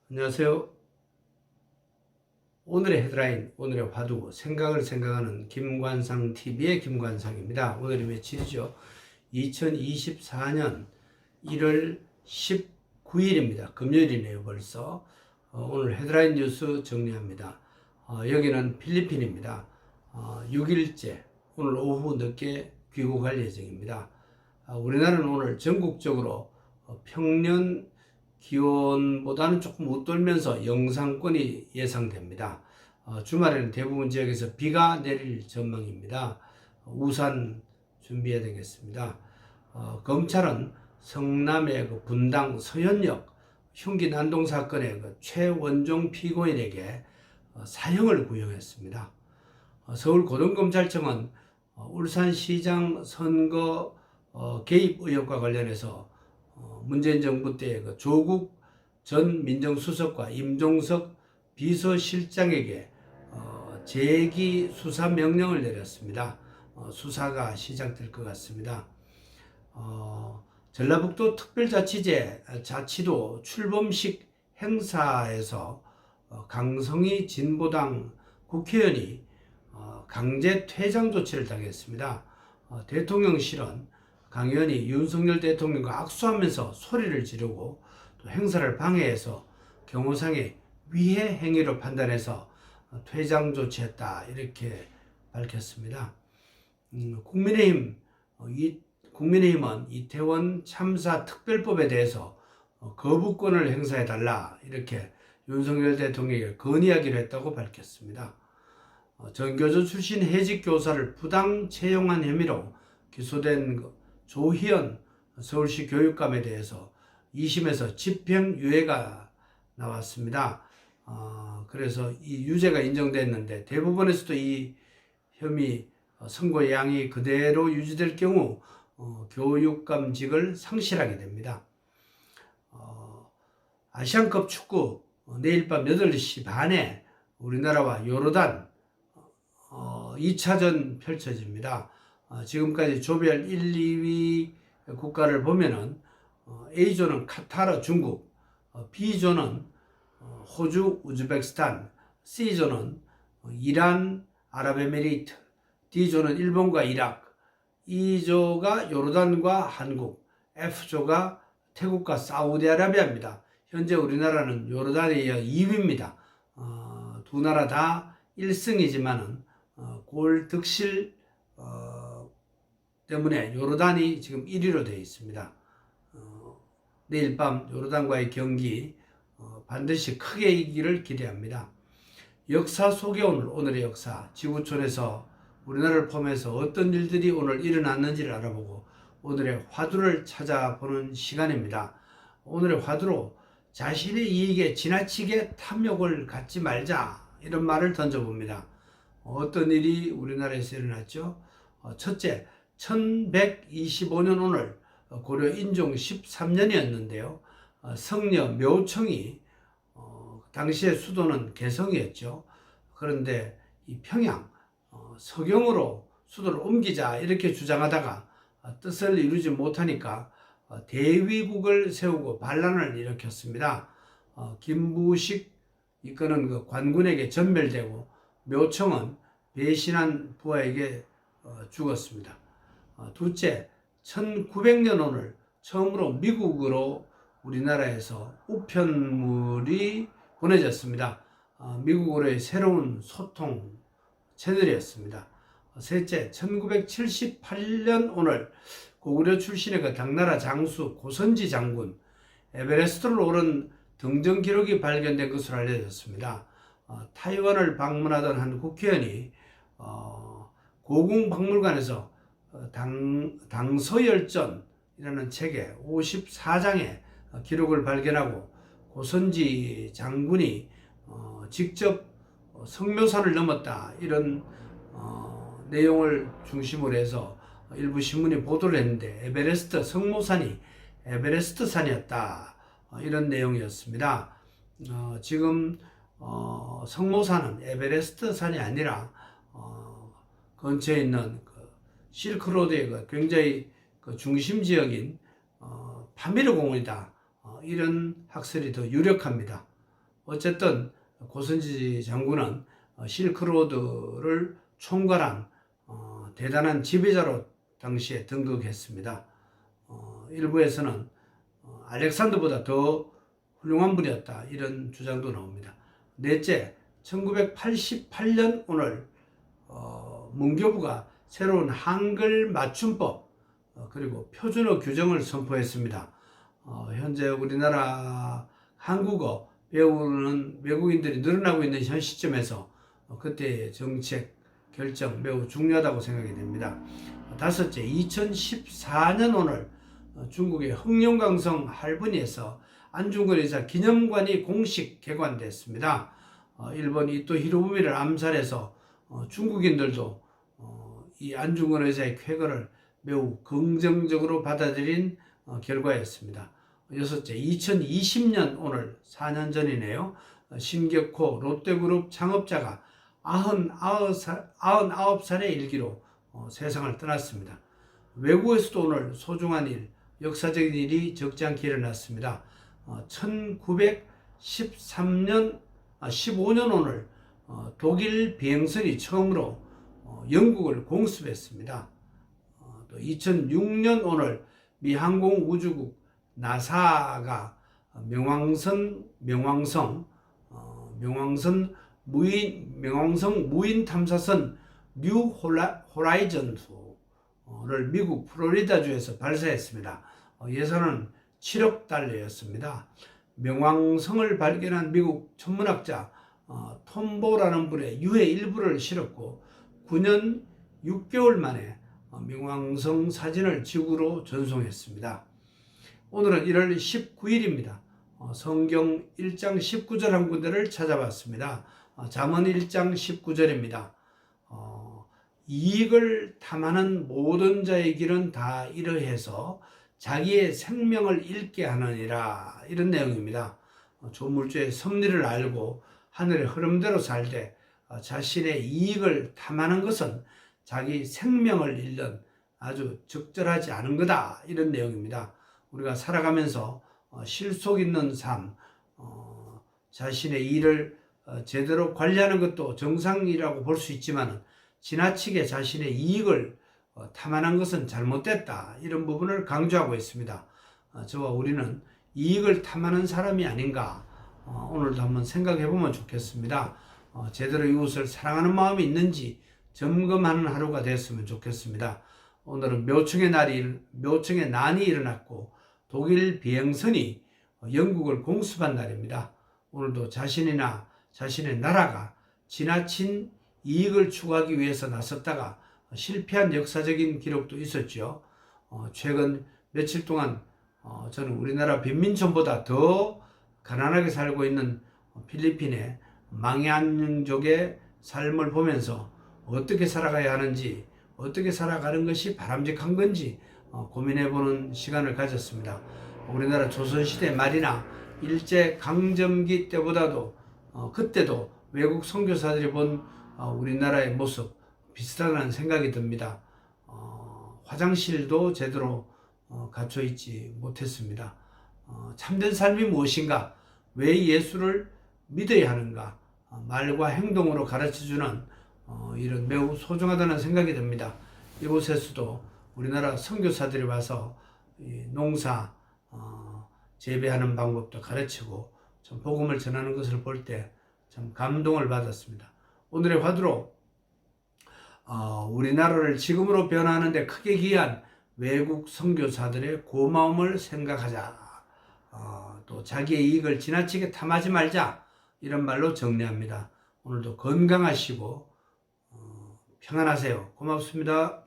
안녕하세요. 오늘의 헤드라인, 오늘의 화두, 생각을 생각하는 김관상TV의 김관상입니다. 오늘이 며칠이죠? 2024년 1월 19일입니다. 금요일이네요, 벌써. 오늘 헤드라인 뉴스 정리합니다. 여기는 필리핀입니다. 6일째, 오늘 오후 늦게 귀국할 예정입니다. 우리나라는 오늘 전국적으로 평년 기온보다는 조금 웃돌면서 영상권이 예상됩니다. 주말에는 대부분 지역에서 비가 내릴 전망입니다. 우산 준비해야 되겠습니다. 검찰은 성남의 분당 서현역 흉기 난동 사건의 최원종 피고인에게 사형을 구형했습니다. 서울고등검찰청은 울산시장 선거 개입 의혹과 관련해서 문재인 정부 때 조국 전 민정수석과 임종석 비서실장에게 재기 수사 명령을 내렸습니다. 수사가 시작될 것 같습니다. 전라북도 특별자치제 자치도 출범식 행사에서 강성희 진보당 국회의원이 강제 퇴장 조치를 당했습니다. 대통령실은 강 의원이 윤석열 대통령과 악수하면서 소리를 지르고 또 행사를 방해해서 경호상의 위해 행위로 판단해서 퇴장 조치했다 이렇게 밝혔습니다. 국민의힘은 이태원 참사 특별법에 대해서 거부권을 행사해달라 이렇게 윤석열 대통령에게 건의하기로 했다고 밝혔습니다. 전교조 출신 해직 교사를 부당 채용한 혐의로 기소된 조희연 서울시 교육감에 대해서 2심에서 집행유예가 나왔습니다. 그래서 이 유죄가 인정됐는데 대법원에서도 이 혐의 선고양이 그대로 유지될 경우 교육감직을 상실하게 됩니다. 아시안컵 축구 내일 밤 8시 반에 우리나라와 요르단 2차전 펼쳐집니다. 지금까지 조별 1, 2위 국가를 보면은 A조는 카타르, 중국, B조는 호주, 우즈베키스탄, C조는 이란, 아랍에미리트, D조는 일본과 이라크, E조가 요르단과 한국, F조가 태국과 사우디아라비아입니다. 현재 우리나라는 요르단에 이어 2위입니다. 두 나라 다 1승이지만은 골 득실 때문에 요르단이 지금 1위로 되어 있습니다. 내일 밤 요르단과의 경기 반드시 크게 이기기를 기대합니다. 역사 속에 오늘의 역사, 지구촌에서 우리나라를 포함해서 어떤 일들이 오늘 일어났는지를 알아보고 오늘의 화두를 찾아보는 시간입니다. 오늘의 화두로 자신의 이익에 지나치게 탐욕을 갖지 말자 이런 말을 던져봅니다. 어떤 일이 우리나라에서 일어났죠? 첫째, 1125년 오늘 고려 인종 13년이었는데요. 성녀 묘청이 당시의 수도는 개성이었죠. 그런데 이 평양 서경으로 수도를 옮기자 이렇게 주장하다가 뜻을 이루지 못하니까 대위국을 세우고 반란을 일으켰습니다. 김부식 이끄는 그 관군에게 전멸되고 묘청은 배신한 부하에게 죽었습니다. 둘째, 1900년 오늘 처음으로 미국으로 우리나라에서 우편물이 보내졌습니다. 미국으로의 새로운 소통 채널이었습니다. 셋째, 1978년 오늘 고구려 출신의 그 당나라 장수 고선지 장군 에베레스트를 오른 등정 기록이 발견된 것으로 알려졌습니다. 타이완을 방문하던 한 국회의원이 고궁박물관에서 당서열전이라는 책에 54장의 기록을 발견하고 고선지 장군이 직접 성묘산을 넘었다 이런 내용을 중심으로 해서 일부 신문이 보도를 했는데 에베레스트 성모산이 에베레스트 산이었다 이런 내용이었습니다. 지금 성모산은 에베레스트 산이 아니라 근처에 있는 실크로드의 굉장히 중심 지역인 파미르 공원이다. 이런 학설이 더 유력합니다. 어쨌든 고선지 장군은 실크로드를 총괄한 대단한 지배자로 당시에 등극했습니다. 일부에서는 알렉산더보다 더 훌륭한 분이었다, 이런 주장도 나옵니다. 넷째, 1988년 오늘 문교부가 새로운 한글 맞춤법 그리고 표준어 규정을 선포했습니다. 현재 우리나라 한국어 배우는 외국인들이 늘어나고 있는 현 시점에서 그때의 정책 결정 매우 중요하다고 생각이 됩니다. 다섯째, 2014년 오늘 중국의 흑룡강성 할머니에서 안중근 의사 기념관이 공식 개관됐습니다. 일본 이토 히로부미를 암살해서 중국인들도 이 안중근 의사의 쾌거를 매우 긍정적으로 받아들인 결과였습니다. 여섯째, 2020년 오늘 4년 전이네요. 신격호 롯데그룹 창업자가 99살의 일기로 세상을 떠났습니다. 외국에서도 오늘 소중한 일, 역사적인 일이 적지 않게 일어났습니다. 1915년 오늘 독일 비행선이 처음으로 영국을 공습했습니다. 또 2006년 오늘 미 항공우주국 나사가 명왕성 무인 탐사선 뉴 호라이즌을 미국 플로리다주에서 발사했습니다. 예산은 7억 달러였습니다. 명왕성을 발견한 미국 천문학자 톰보라는 분의 유해 일부를 실었고 9년 6개월 만에 명왕성 사진을 지구로 전송했습니다. 오늘은 1월 19일입니다. 성경 1장 19절 한 군데를 찾아봤습니다. 잠언 1장 19절입니다. 이익을 탐하는 모든 자의 길은 다 이러해서 자기의 생명을 잃게 하느니라, 이런 내용입니다. 조물주의 섭리를 알고 하늘의 흐름대로 살되 자신의 이익을 탐하는 것은 자기 생명을 잃는 아주 적절하지 않은 거다, 이런 내용입니다. 우리가 살아가면서 실속 있는 삶, 자신의 일을 제대로 관리하는 것도 정상이라고 볼 수 있지만 지나치게 자신의 이익을 탐하는 것은 잘못됐다, 이런 부분을 강조하고 있습니다. 저와 우리는 이익을 탐하는 사람이 아닌가, 오늘도 한번 생각해 보면 좋겠습니다. 제대로 이웃을 사랑하는 마음이 있는지 점검하는 하루가 됐으면 좋겠습니다. 오늘은 묘청의 난이 일어났고 독일 비행선이 영국을 공습한 날입니다. 오늘도 자신이나 자신의 나라가 지나친 이익을 추구하기 위해서 나섰다가 실패한 역사적인 기록도 있었죠. 최근 며칠 동안 저는 우리나라 빈민촌보다 더 가난하게 살고 있는 필리핀의 망해안민족의 삶을 보면서 어떻게 살아가야 하는지, 어떻게 살아가는 것이 바람직한 건지 고민해보는 시간을 가졌습니다. 우리나라 조선시대 말이나 일제강점기 때보다도 그때도 외국 선교사들이 본 우리나라의 모습 비슷하다는 생각이 듭니다. 화장실도 제대로 갖춰 있지 못했습니다. 참된 삶이 무엇인가? 왜 예수를 믿어야 하는가? 말과 행동으로 가르쳐주는 이런 매우 소중하다는 생각이 듭니다. 이곳에서도 우리나라 선교사들이 와서 농사 재배하는 방법도 가르치고 좀 복음을 전하는 것을 볼 때 참 감동을 받았습니다. 오늘의 화두로 우리나라를 지금으로 변화하는 데 크게 기여한 외국 선교사들의 고마움을 생각하자. 또 자기의 이익을 지나치게 탐하지 말자, 이런 말로 정리합니다. 오늘도 건강하시고 평안하세요. 고맙습니다.